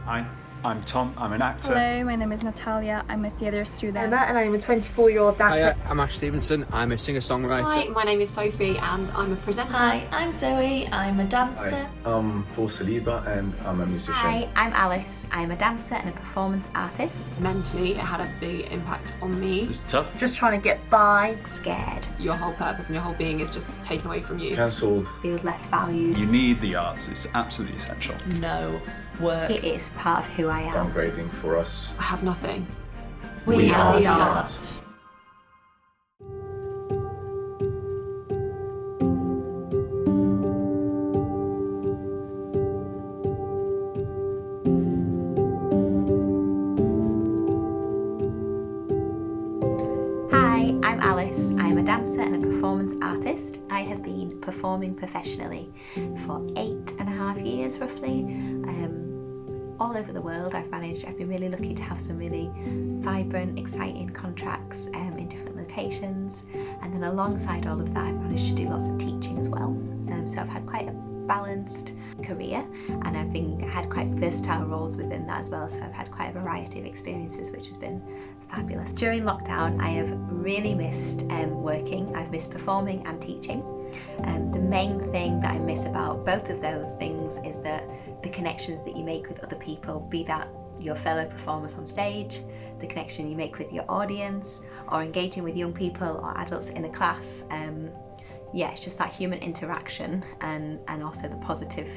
Hi, I'm Tom, I'm an actor. Hello, my name is Natalia, I'm a theatre student. I'm Matt and I'm a 24-year-old dancer. Hi, I'm Ash Stevenson, I'm a singer-songwriter. Hi, my name is Sophie and I'm a presenter. Hi, I'm Zoe, I'm a dancer. Hi, I'm Paul Saliba and I'm a musician. Hi, I'm Alice, I'm a dancer and a performance artist. Mentally, it had a big impact on me. It's tough. Just trying to get by. Scared. Your whole purpose and your whole being is just taken away from you. Cancelled. Feel less valued. You need the arts, it's absolutely essential. No work. It is part of who I am. Downgrading for us. I have nothing. We are the the arts. Hi, I'm Alice. I'm a dancer and a performance artist. I have been performing professionally for 8.5 years roughly. All over the world I've been really lucky to have some really vibrant, exciting contracts in different locations, and then alongside all of that I've managed to do lots of teaching as well. So I've had quite a balanced career and I've had quite versatile roles within that as well, so I've had quite a variety of experiences which has been fabulous. During lockdown I have really missed working, I've missed performing and teaching. The main thing that I miss about both of those things is that the connections that you make with other people, be that your fellow performers on stage, the connection you make with your audience, or engaging with young people or adults in a class. Yeah, it's just that human interaction and also the positive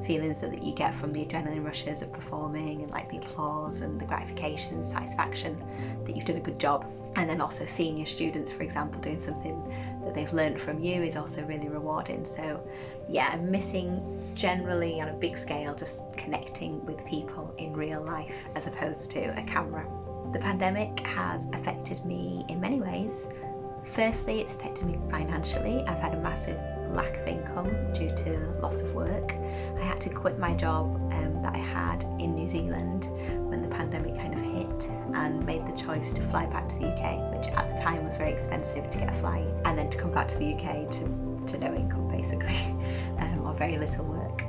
feelings that you get from the adrenaline rushes of performing and like the applause and the gratification and satisfaction that you've done a good job. And then also seeing your students, for example, doing something that they've learned from you is also really rewarding. So yeah, I'm missing generally on a big scale just connecting with people in real life as opposed to a camera. The pandemic has affected me in many ways. Firstly, it's affected me financially. I've had a massive lack of income due to loss of work. I had to quit my job that I had in New Zealand when the pandemic kind of hit and made the choice to fly back to the UK, which at the time was very expensive to get a flight, and then to come back to the UK to no income basically, or very little work.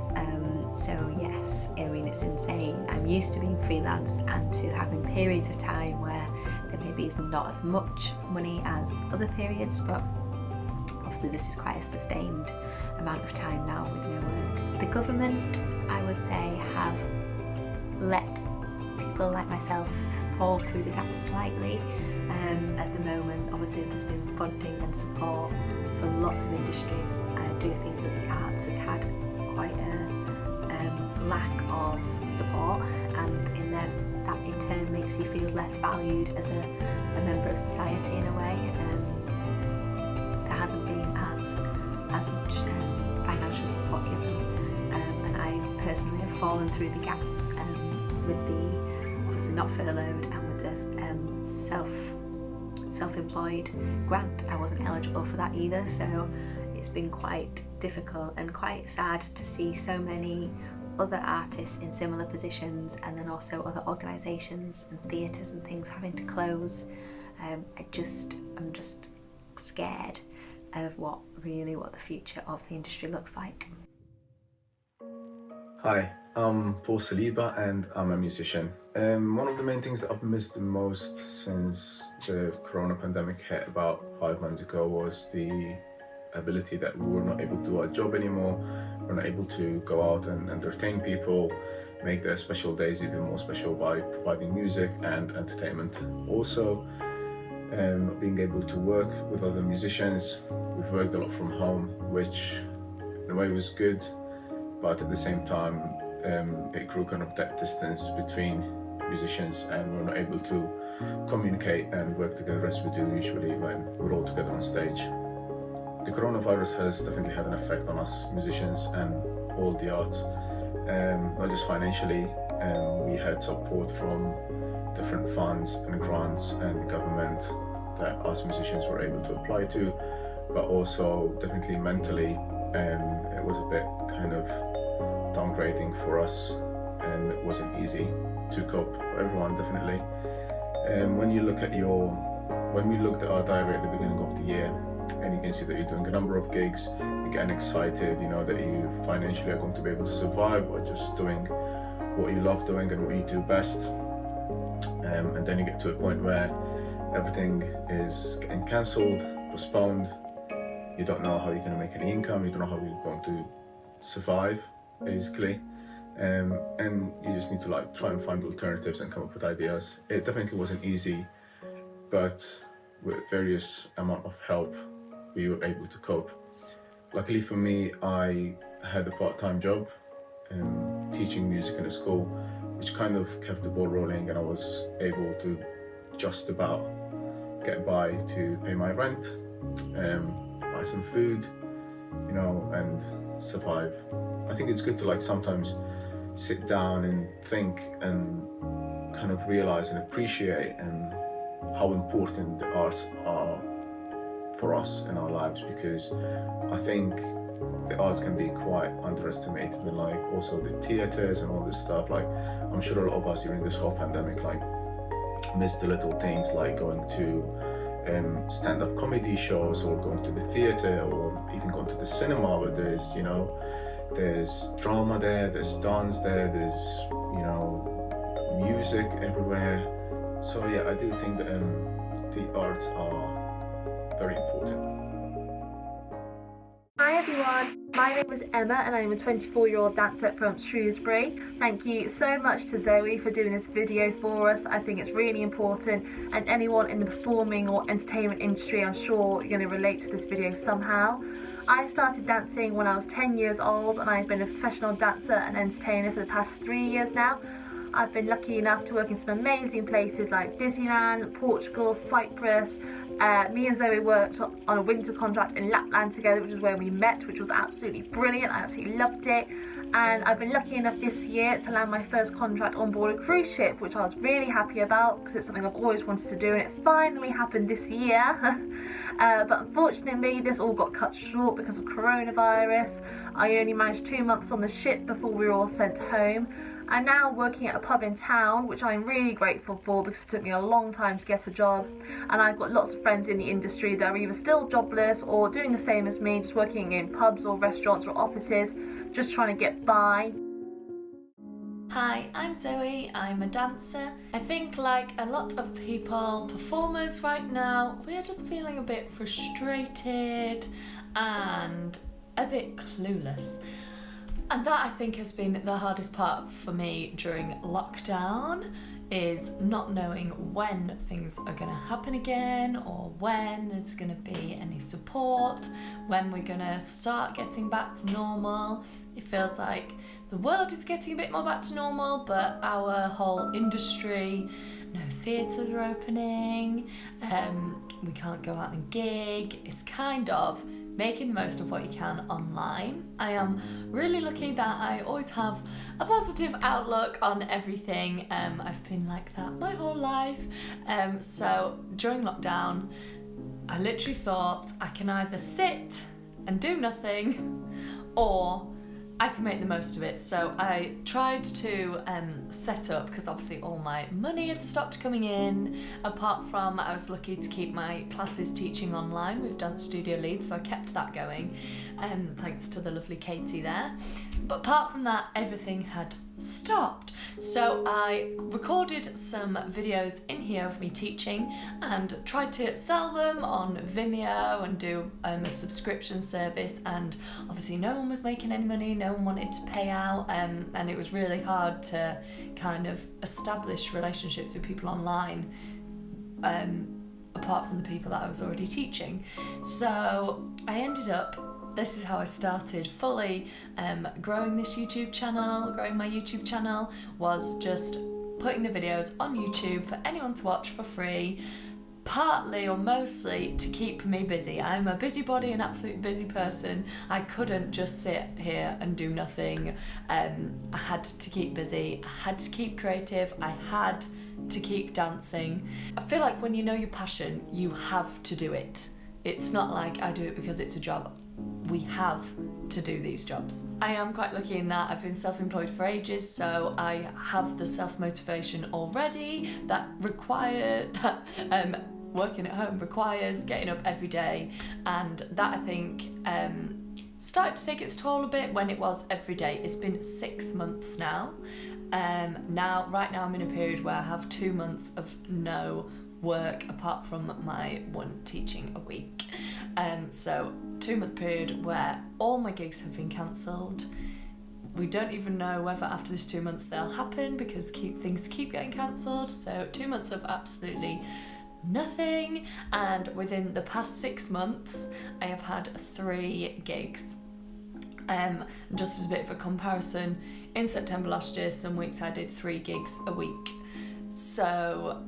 So yes, I mean it's insane. I'm used to being freelance and to having periods of time where there maybe is not as much money as other periods, but obviously this is quite a sustained amount of time now with no work. The government, I would say, have let people like myself fall through the gaps slightly. At the moment, obviously there's been funding and support for lots of industries, and I do think that the arts has had quite a lack of support, and in that in turn makes you feel less valued as a member of society in a way. There hasn't been as much financial support given, and I personally have fallen through the gaps with the obviously not furloughed and with the self-employed grant. I wasn't eligible for that either, so it's been quite difficult and quite sad to see so many other artists in similar positions, and then also other organisations and theatres and things having to close. I'm just scared of what the future of the industry looks like. Hi, I'm Paul Saliba and I'm a musician. One of the main things that I've missed the most since the corona pandemic hit about 5 months ago was the ability that we were not able to do our job anymore. We're not able to go out and entertain people, make their special days even more special by providing music and entertainment. Also, not being able to work with other musicians. We've worked a lot from home, which in a way was good, but at the same time it grew kind of that distance between musicians, and we're not able to communicate and work together as we do usually when we're all together on stage. The coronavirus has definitely had an effect on us musicians and all the arts, not just financially. We had support from different funds and grants and government that us musicians were able to apply to, but also definitely mentally it was a bit kind of downgrading for us, and it wasn't easy to cope for everyone, definitely. When we looked at our diary at the beginning of the year, and you can see that you're doing a number of gigs, you're getting excited, you know that you financially are going to be able to survive, or just doing what you love doing and what you do best. And then you get to a point where everything is getting cancelled, postponed. You don't know how you're going to make any income, you don't know how you're going to survive, basically. And you just need to like try and find alternatives and come up with ideas. It definitely wasn't easy, but with various amount of help, we were able to cope. Luckily for me, I had a part-time job teaching music in a school, which kind of kept the ball rolling, and I was able to just about get by to pay my rent, buy some food, you know, and survive. I think it's good to like sometimes sit down and think and kind of realize and appreciate and how important the arts are for us in our lives, because I think the arts can be quite underestimated, and like also the theatres and all this stuff. Like I'm sure a lot of us during this whole pandemic like missed the little things like going to stand-up comedy shows or going to the theatre or even going to the cinema, where there's, you know, there's drama there, there's dance there, there's, you know, music everywhere. So yeah, I do think that the arts are very important. Hi everyone, my name is Emma and I'm a 24-year-old dancer from Shrewsbury. Thank you so much to Zoe for doing this video for us. I think it's really important, and anyone in the performing or entertainment industry, I'm sure you're going to relate to this video somehow. I started dancing when I was 10 years old, and I've been a professional dancer and entertainer for the past 3 years now. I've been lucky enough to work in some amazing places like Disneyland, Portugal, Cyprus. Me and Zoe worked on a winter contract in Lapland together, which is where we met, which was absolutely brilliant. I absolutely loved it. And I've been lucky enough this year to land my first contract on board a cruise ship, which I was really happy about because it's something I've always wanted to do, and it finally happened this year. But unfortunately this all got cut short because of coronavirus. I only managed 2 months on the ship before we were all sent home. I'm now working at a pub in town, which I'm really grateful for because it took me a long time to get a job, and I've got lots of friends in the industry that are either still jobless or doing the same as me, just working in pubs or restaurants or offices, just trying to get by. Hi, I'm Zoe, I'm a dancer. I think like a lot of people, performers right now, we're just feeling a bit frustrated and a bit clueless. And that I think has been the hardest part for me during lockdown, is not knowing when things are going to happen again, or when there's going to be any support, when we're going to start getting back to normal. It feels like the world is getting a bit more back to normal, but our whole industry, no theatres are opening, we can't go out and gig. It's kind of making the most of what you can online. I am really lucky that I always have a positive outlook on everything. I've been like that my whole life. So during lockdown, I literally thought I can either sit and do nothing, or I can make the most of it. So I tried to set up, because obviously all my money had stopped coming in, apart from I was lucky to keep my classes teaching online with Dance Studio Leeds, so I kept that going, thanks to the lovely Katie there. But apart from that, everything had stopped. So I recorded some videos in here of me teaching and tried to sell them on Vimeo and do a subscription service, and obviously no one was making any money, no one wanted to pay out, and it was really hard to kind of establish relationships with people online, apart from the people that I was already teaching. So I ended up, this is how I started fully growing this YouTube channel. Growing my YouTube channel was just putting the videos on YouTube for anyone to watch for free, partly or mostly to keep me busy. I'm a busybody, an absolute busy person. I couldn't just sit here and do nothing. I had to keep busy, I had to keep creative, I had to keep dancing. I feel like when you know your passion, you have to do it. It's not like I do it because it's a job. We have to do these jobs. I am quite lucky in that I've been self-employed for ages, so I have the self-motivation already that working at home requires getting up every day, and that I think started to take its toll a bit when it was every day. It's been 6 months now, Right now I'm in a period where I have 2 months of no work apart from my one teaching a week. So 2-month period where all my gigs have been cancelled. We don't even know whether after this 2 months they'll happen because things keep getting cancelled. So 2 months of absolutely nothing, and within the past 6 months I have had 3 gigs. Just as a bit of a comparison, in September last year, some weeks I did 3 gigs a week. So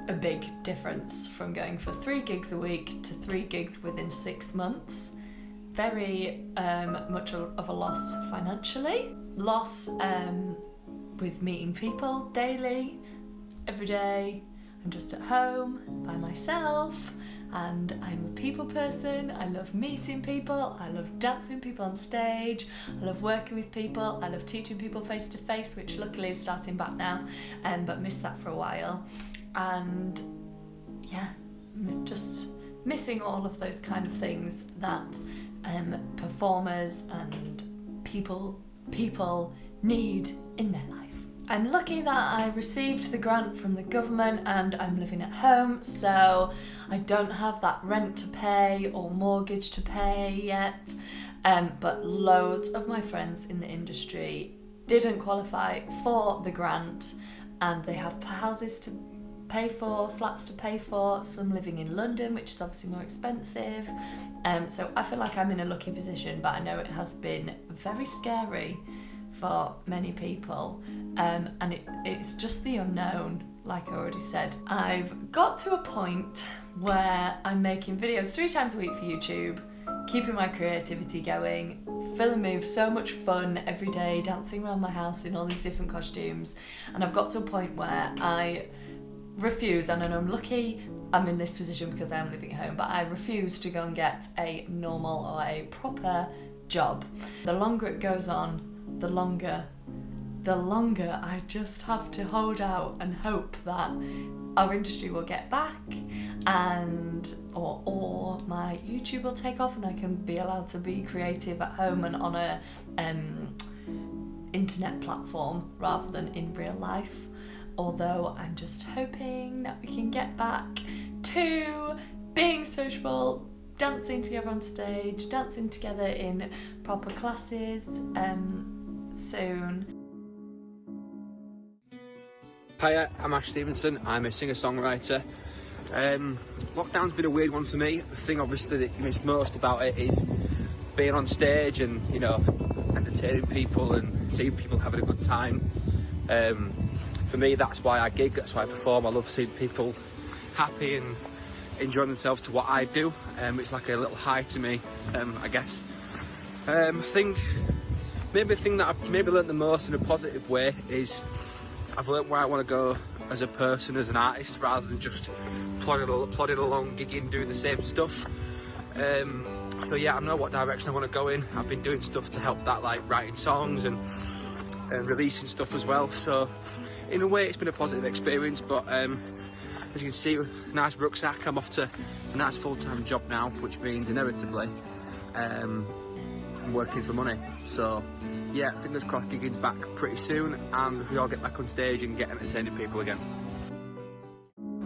a big difference from going for 3 gigs a week to 3 gigs within 6 months. Very much of a loss financially. Loss with meeting people daily, every day. I'm just at home by myself, and I'm a people person. I love meeting people, I love dancing with people on stage, I love working with people, I love teaching people face to face, which luckily is starting back now, but missed that for a while. And yeah, just missing all of those kind of things that performers and people need in their life. I'm lucky that I received the grant from the government and I'm living at home, so I don't have that rent to pay or mortgage to pay yet. But loads of my friends in the industry didn't qualify for the grant, and they have houses to pay for, flats to pay for, some living in London, which is obviously more expensive. So I feel like I'm in a lucky position, but I know it has been very scary for many people, and it's just the unknown, like I already said. I've got to a point where I'm making videos 3 times a week for YouTube, keeping my creativity going, filling me with so much fun every day, dancing around my house in all these different costumes, and I've got to a point where I refuse, and I know I'm lucky I'm in this position because I am living at home, but I refuse to go and get a normal or a proper job. The longer it goes on, the longer I just have to hold out and hope that our industry will get back, and or my YouTube will take off and I can be allowed to be creative at home and on a internet platform rather than in real life. Although I'm just hoping that we can get back to being sociable, dancing together on stage, dancing together in proper classes soon. Hiya, I'm Ash Stevenson. I'm a singer-songwriter. Lockdown's been a weird one for me. The thing obviously that you miss most about it is being on stage and, you know, entertaining people and seeing people having a good time. For me, that's why I gig, that's why I perform. I love seeing people happy and enjoying themselves to what I do. It's like a little high to me, I guess. I think maybe the thing that I've maybe learnt the most in a positive way is I've learnt where I want to go as a person, as an artist, rather than just plodding along, gigging, doing the same stuff. So yeah, I know what direction I want to go in. I've been doing stuff to help that, like writing songs and releasing stuff as well. So in a way it's been a positive experience, but as you can see, nice rucksack, I'm off to a nice full-time job now, which means inevitably I'm working for money. So yeah, fingers crossed gigging's back pretty soon and we all get back on stage and get entertaining people again.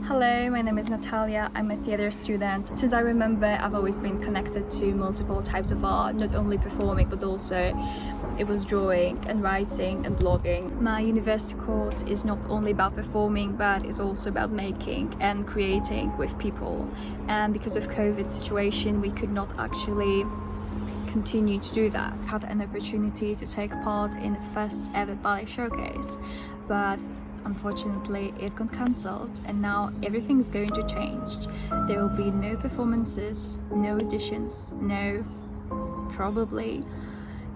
Hello, my name is Natalia. I'm a theatre student. Since I remember, I've always been connected to multiple types of art, not only performing, but also it was drawing and writing and blogging. My university course is not only about performing, but it's also about making and creating with people. And because of COVID situation, we could not actually continue to do that. I had an opportunity to take part in the first ever ballet showcase, but unfortunately it got cancelled, and now everything is going to change. There will be no performances, no auditions, no probably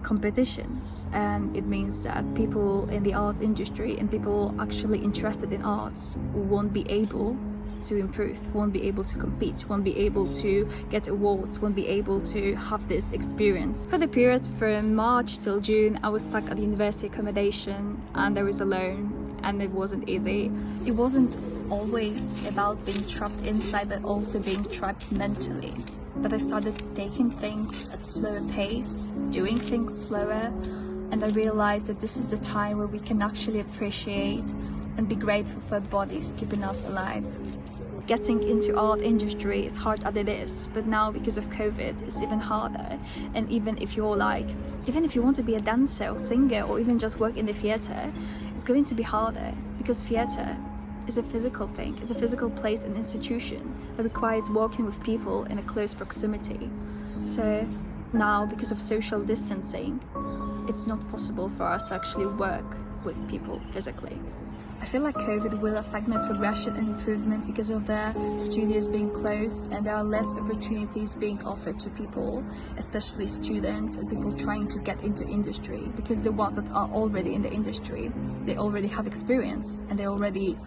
competitions, and it means that people in the arts industry and people actually interested in arts won't be able to improve, won't be able to compete, won't be able to get awards, won't be able to have this experience. For the period from March till June, I was stuck at university accommodation and I was alone, and it wasn't easy. It wasn't always about being trapped inside, but also being trapped mentally. But I started taking things at slower pace, doing things slower, And I realized that this is the time where we can actually appreciate and be grateful for our bodies keeping us alive. Getting into art industry is hard as it is, but now because of COVID it's even harder. And even if you want to be a dancer or singer or even just work in the theatre, it's going to be harder because theatre is a physical thing, it's a physical place and institution that requires working with people in a close proximity. So now, because of social distancing, it's not possible for us to actually work with people physically. I feel like COVID will affect my progression and improvement because of the studios being closed and there are less opportunities being offered to people, especially students and people trying to get into industry, because the ones that are already in the industry, they already have experience and they already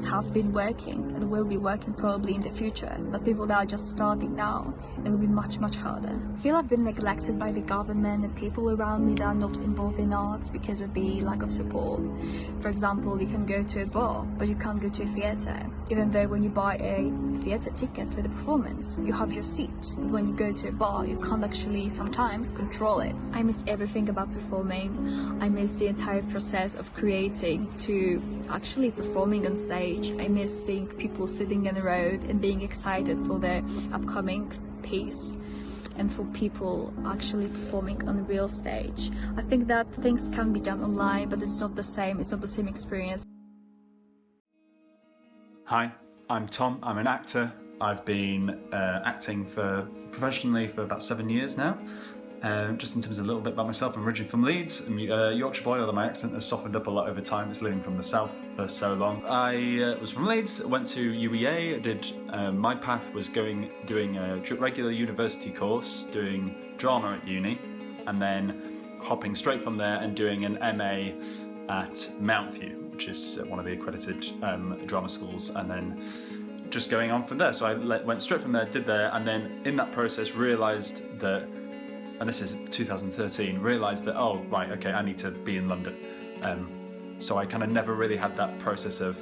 have been working and will be working probably in the future, but people that are just starting now, it will be much harder. I feel I've been neglected by the government and people around me that are not involved in arts because of the lack of support. For example, you can go to a bar, but you can't go to a theatre, even though when you buy a theatre ticket for the performance, you have your seat. But when you go to a bar, you can't actually sometimes control it. I miss everything about performing. I miss the entire process of creating to actually performing on stage. I miss seeing people sitting in the road and being excited for their upcoming piece and for people actually performing on a real stage. I think that things can be done online, but it's not the same experience. Hi, I'm Tom, I'm an actor. I've been acting professionally for about 7 years now. Just in terms of a little bit about myself, I'm originally from Leeds. I'm a Yorkshire boy, although my accent has softened up a lot over time. It's living from the south for so long. I was from Leeds, went to UEA, my path was doing a regular university course, doing drama at uni, and then hopping straight from there and doing an MA at Mountview, which is one of the accredited drama schools, and then just going on from there. So I went straight from there, did there, and then in that process realised that, and this is 2013, realised that, oh, right, okay, I need to be in London. So I kind of never really had that process of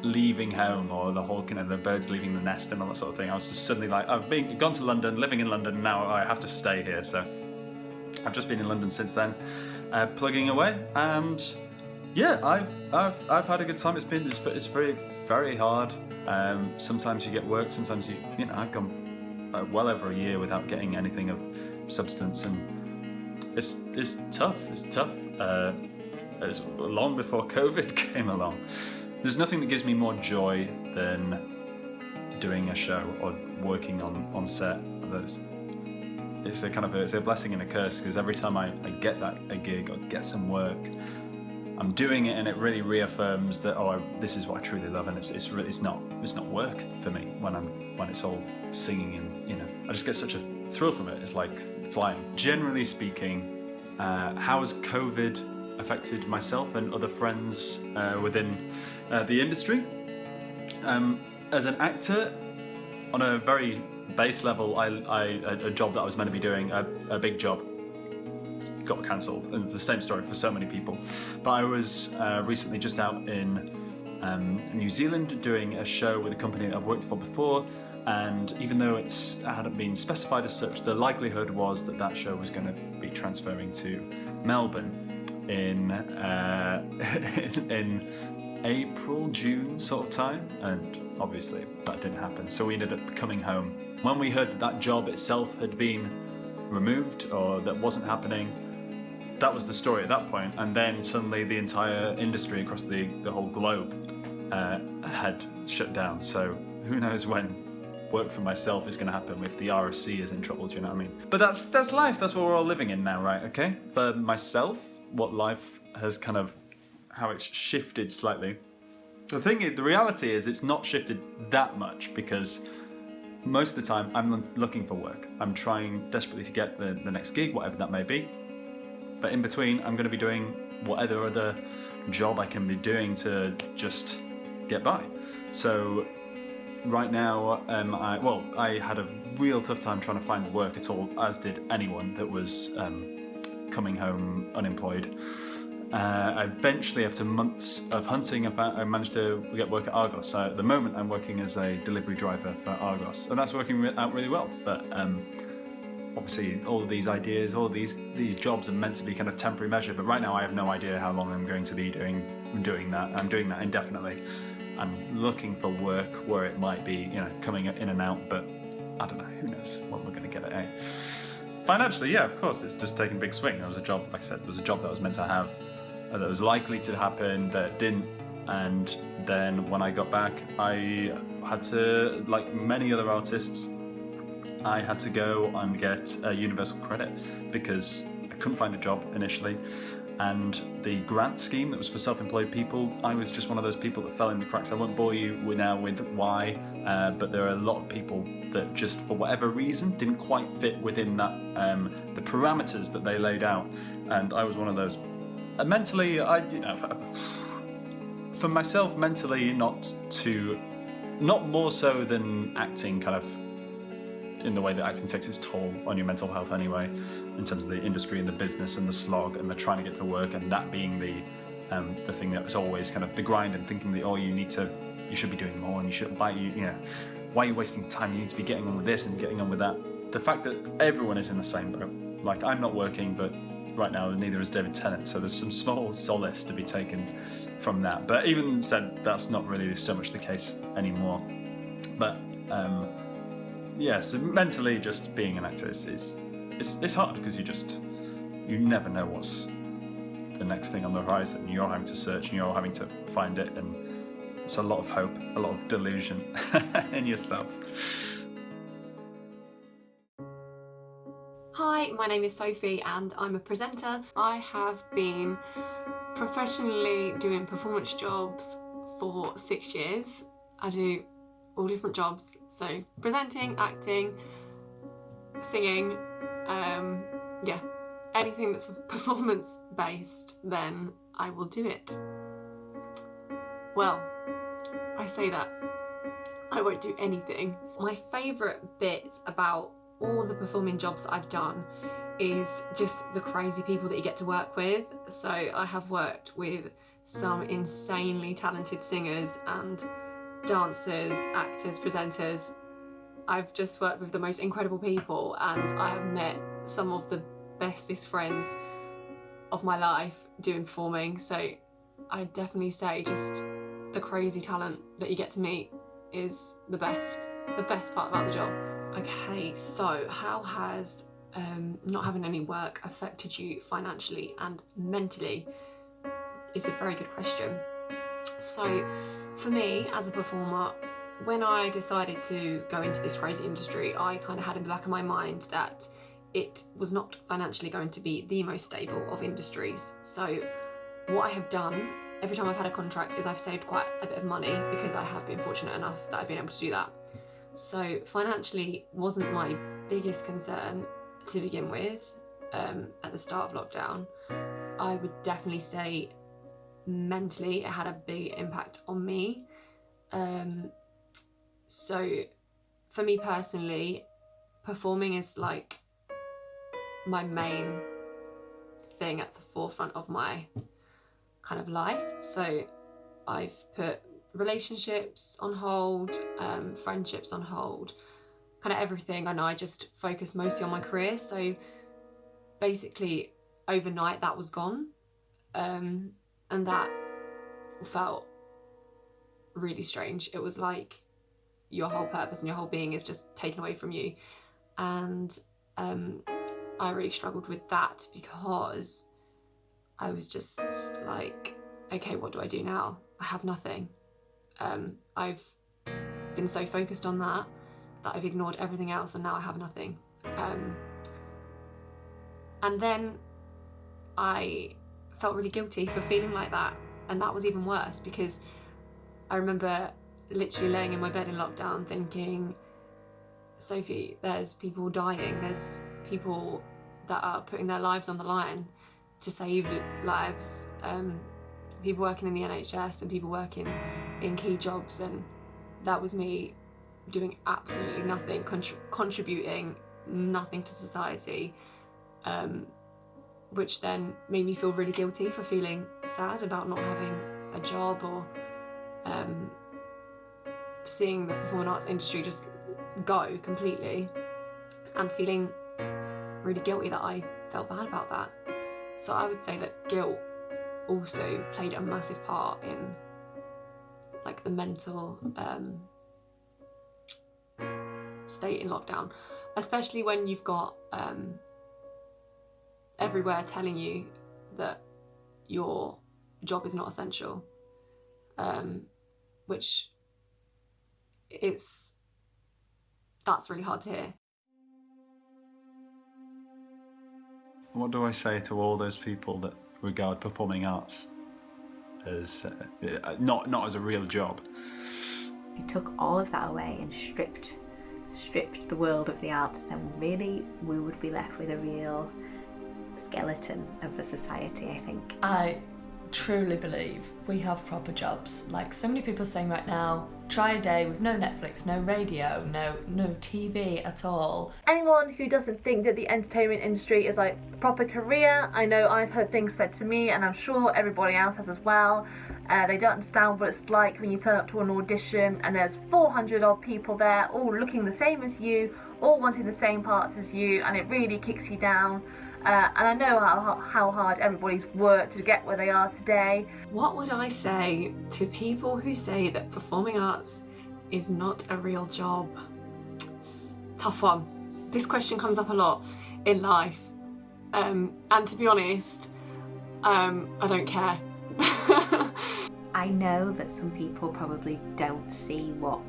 leaving home or the whole kind of the birds leaving the nest and all that sort of thing. I was just suddenly like, I've gone to London, living in London, now I have to stay here. So I've just been in London since then, plugging away, and yeah, I've had a good time. It's very, very hard. Sometimes you get work, sometimes you know, I've gone well over a year without getting anything of substance, and it's tough. It's tough. It's long before COVID came along. There's nothing that gives me more joy than doing a show or working on set. It's a blessing and a curse, because every time I get a gig or get some work, I'm doing it and it really reaffirms that, oh, this is what I truly love, and it's not work for me when it's all singing, and you know, I just get such a thrill from it. It's like flying. Generally speaking, how has COVID affected myself and other friends within the industry? As an actor, on a very base level, a job that I was meant to be doing, a big job, got cancelled, and it's the same story for so many people. But I was recently just out in New Zealand doing a show with a company that I've worked for before, and even though it hadn't been specified as such, the likelihood was that show was going to be transferring to Melbourne in April, June sort of time, and obviously that didn't happen, so we ended up coming home. When we heard that job itself had been removed, or that wasn't happening, that was the story at that point, and then suddenly the entire industry across the whole globe had shut down. So who knows when work for myself is going to happen if the RSC is in trouble, do you know what I mean? But that's life, that's what we're all living in now, right? Okay? For myself, what life has kind of, how it's shifted slightly. The reality is it's not shifted that much, because most of the time I'm looking for work. I'm trying desperately to get the next gig, whatever that may be. But in between, I'm going to be doing whatever other job I can be doing to just get by. So right now, I had a real tough time trying to find work at all, as did anyone that was coming home unemployed. Eventually, after months of hunting, I managed to get work at Argos. So at the moment, I'm working as a delivery driver for Argos, and that's working out really well. But obviously all of these ideas, all of these jobs are meant to be kind of temporary measure, but right now I have no idea how long I'm going to be doing that. I'm doing that indefinitely. I'm looking for work where it might be, coming in and out, but I don't know, who knows what we're going to get at. Financially, yeah, of course, it's just taken a big swing. There was a job, like I said, there was a job that was meant to have, that was likely to happen, that didn't, and then when I got back, I had to, like many other artists, I had to go and get a universal credit because I couldn't find a job initially, and the grant scheme that was for self-employed people, I was just one of those people that fell in the cracks. I won't bore you now with why, but there are a lot of people that just for whatever reason didn't quite fit within that the parameters that they laid out, and I was one of those. Mentally, for myself, mentally, not more so than acting, kind of in the way that acting takes its toll on your mental health anyway, in terms of the industry and the business and the slog and the trying to get to work, and that being the thing that was always kind of the grind and thinking that you should be doing more and why are you wasting time? You need to be getting on with this and getting on with that. The fact that everyone is in the same boat. Like, I'm not working, but right now neither is David Tennant, so there's some small solace to be taken from that. But even said, that's not really so much the case anymore. But so mentally, just being an actor it's hard because you never know what's the next thing on the horizon. You're having to search and you're having to find it, and it's a lot of hope, a lot of delusion in yourself. Hi, my name is Sophie and I'm a presenter. I have been professionally doing performance jobs for 6 years. I do all different jobs, so presenting, acting, singing, anything that's performance based, then I will do it. Well, I say that, I won't do anything. My favourite bit about all the performing jobs that I've done is just the crazy people that you get to work with. So I have worked with some insanely talented singers and dancers, actors, presenters. I've just worked with the most incredible people, and I have met some of the bestest friends of my life doing performing. So I definitely say just the crazy talent that you get to meet is the best part about the job. Okay, so how has not having any work affected you financially and mentally? Is a very good question. So for me as a performer, when I decided to go into this crazy industry, I kind of had in the back of my mind that it was not financially going to be the most stable of industries. So what I have done every time I've had a contract is I've saved quite a bit of money, because I have been fortunate enough that I've been able to do that. So financially wasn't my biggest concern to begin with at the start of lockdown. I would definitely say mentally it had a big impact on me. So for me personally, performing is like my main thing at the forefront of my kind of life. So I've put relationships on hold, friendships on hold, kind of everything. I know I just focus mostly on my career. So basically overnight that was gone. And that felt really strange. It was like your whole purpose and your whole being is just taken away from you. And I really struggled with that, because I was just like, okay, what do I do now? I have nothing. I've been so focused on that I've ignored everything else, and now I have nothing. And then I felt really guilty for feeling like that, and that was even worse, because I remember literally laying in my bed in lockdown thinking, Sophie, there's people dying, there's people that are putting their lives on the line to save lives, people working in the NHS and people working in key jobs, and that was me doing absolutely nothing, contributing nothing to society, which then made me feel really guilty for feeling sad about not having a job, or seeing the performing arts industry just go completely, and feeling really guilty that I felt bad about that. So I would say that guilt also played a massive part in like the mental state in lockdown, especially when you've got everywhere telling you that your job is not essential, which that's really hard to hear. What do I say to all those people that regard performing arts as not as a real job? If you took all of that away and stripped the world of the arts, then really we would be left with a real skeleton of a society, I think. I truly believe we have proper jobs. Like so many people saying right now, try a day with no Netflix, no radio, no TV at all. Anyone who doesn't think that the entertainment industry is like a proper career, I know I've heard things said to me, and I'm sure everybody else has as well. They don't understand what it's like when you turn up to an audition and there's 400 odd people there, all looking the same as you, all wanting the same parts as you, and it really kicks you down. And I know how hard everybody's worked to get where they are today. What would I say to people who say that performing arts is not a real job? Tough one. This question comes up a lot in life. And to be honest, I don't care. I know that some people probably don't see what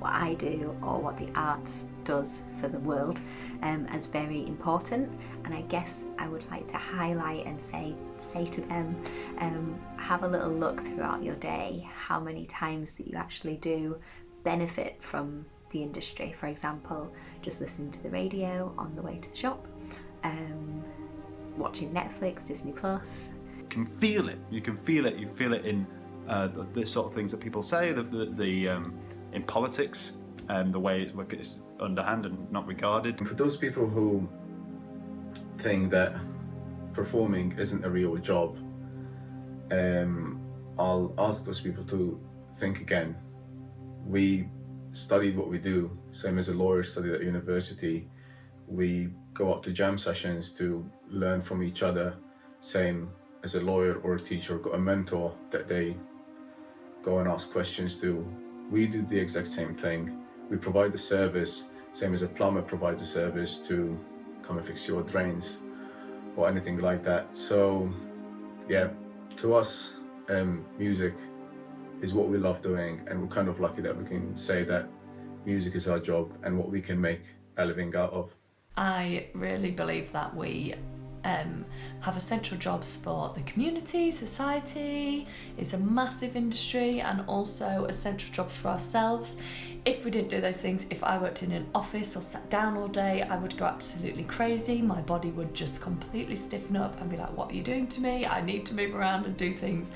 I do or what the arts does for the world as very important, and I guess I would like to highlight and say to them, have a little look throughout your day how many times that you actually do benefit from the industry. For example, just listening to the radio on the way to the shop, watching Netflix, Disney Plus. You can feel it. You feel it in the sort of things that people say, in politics, the way it's underhand and not regarded. For those people who think that performing isn't a real job, I'll ask those people to think again. We studied what we do, same as a lawyer studied at university. We go up to jam sessions to learn from each other, same as a lawyer or a teacher got a mentor that they go and ask questions to. We do the exact same thing. We provide the service, same as a plumber provides a service to come and fix your drains or anything like that. So yeah, to us, music is what we love doing, and we're kind of lucky that we can say that music is our job and what we can make a living out of. I really believe that we have essential jobs for the community, society. It's a massive industry, and also essential jobs for ourselves. If we didn't do those things, if I worked in an office or sat down all day, I would go absolutely crazy. My body would just completely stiffen up and be like, what are you doing to me? I need to move around and do things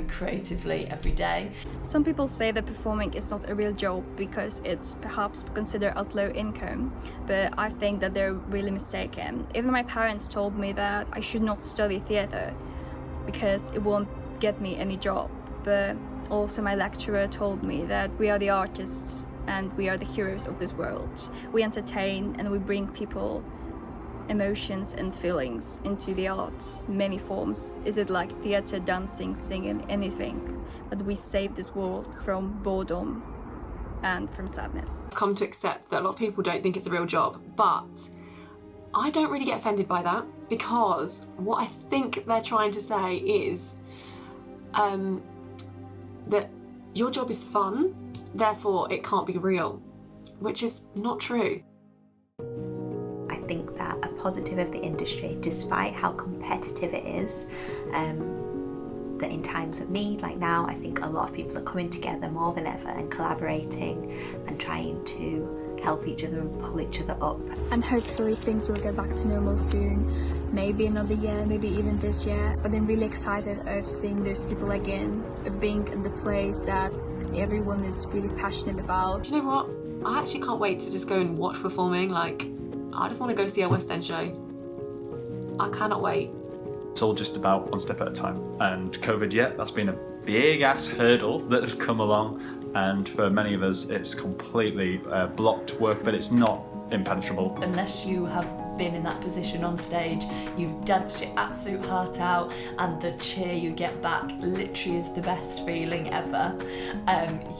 creatively every day. Some people say that performing is not a real job because it's perhaps considered as low income, but I think that they're really mistaken. Even my parents told me that I should not study theatre because it won't get me any job, but also my lecturer told me that we are the artists and we are the heroes of this world. We entertain and we bring people emotions and feelings into the arts, many forms. Is it like theatre, dancing, singing, anything? But we save this world from boredom and from sadness. I've come to accept that a lot of people don't think it's a real job, but I don't really get offended by that, because what I think they're trying to say is that your job is fun, therefore it can't be real, which is not true. I think that a positive of the industry, despite how competitive it is, that in times of need, like now, I think a lot of people are coming together more than ever and collaborating and trying to help each other and pull each other up. And hopefully things will get back to normal soon, maybe another year, maybe even this year. But I'm really excited of seeing those people again, of being in the place that everyone is really passionate about. Do you know what? I actually can't wait to just go and watch performing. Like, I just want to go see a West End show. I cannot wait. It's all just about one step at a time. And COVID, that's been a big ass hurdle that has come along. And for many of us, it's completely blocked work, but it's not impenetrable. Unless you have been in that position on stage, you've danced your absolute heart out, and the cheer you get back literally is the best feeling ever.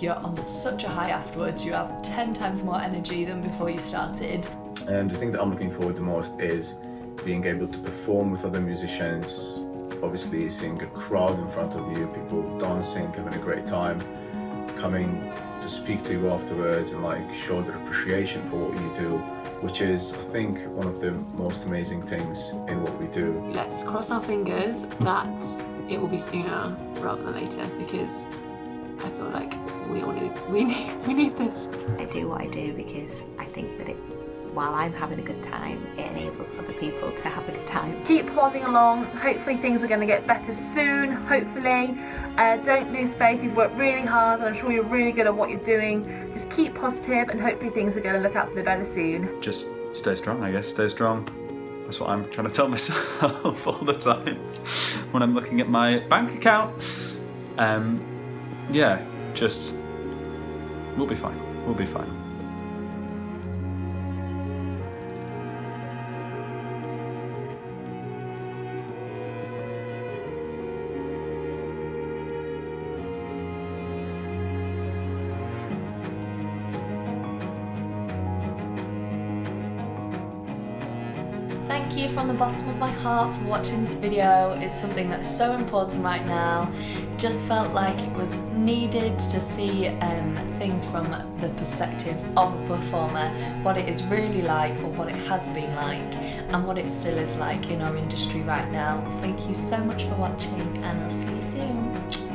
You're on such a high afterwards, you have 10 times more energy than before you started. And the thing that I'm looking forward to most is being able to perform with other musicians, obviously seeing a crowd in front of you, people dancing, having a great time, coming to speak to you afterwards and like show their appreciation for what you do, which is, I think, one of the most amazing things in what we do. Let's cross our fingers that it will be sooner rather than later, because I feel like we need this. I do what I do because I think that while I'm having a good time, it enables other people to have a good time. Keep plodding along. Hopefully things are going to get better soon, hopefully. Don't lose faith. You've worked really hard and I'm sure you're really good at what you're doing. Just keep positive and hopefully things are going to look out for the better soon. Just stay strong, I guess. Stay strong. That's what I'm trying to tell myself all the time when I'm looking at my bank account. Yeah, just we'll be fine. We'll be fine. Thank you from the bottom of my heart for watching this video. It's something that's so important right now. Just felt like it was needed to see things from the perspective of a performer, what it is really like or what it has been like and what it still is like in our industry right now. Thank you so much for watching and I'll see you soon.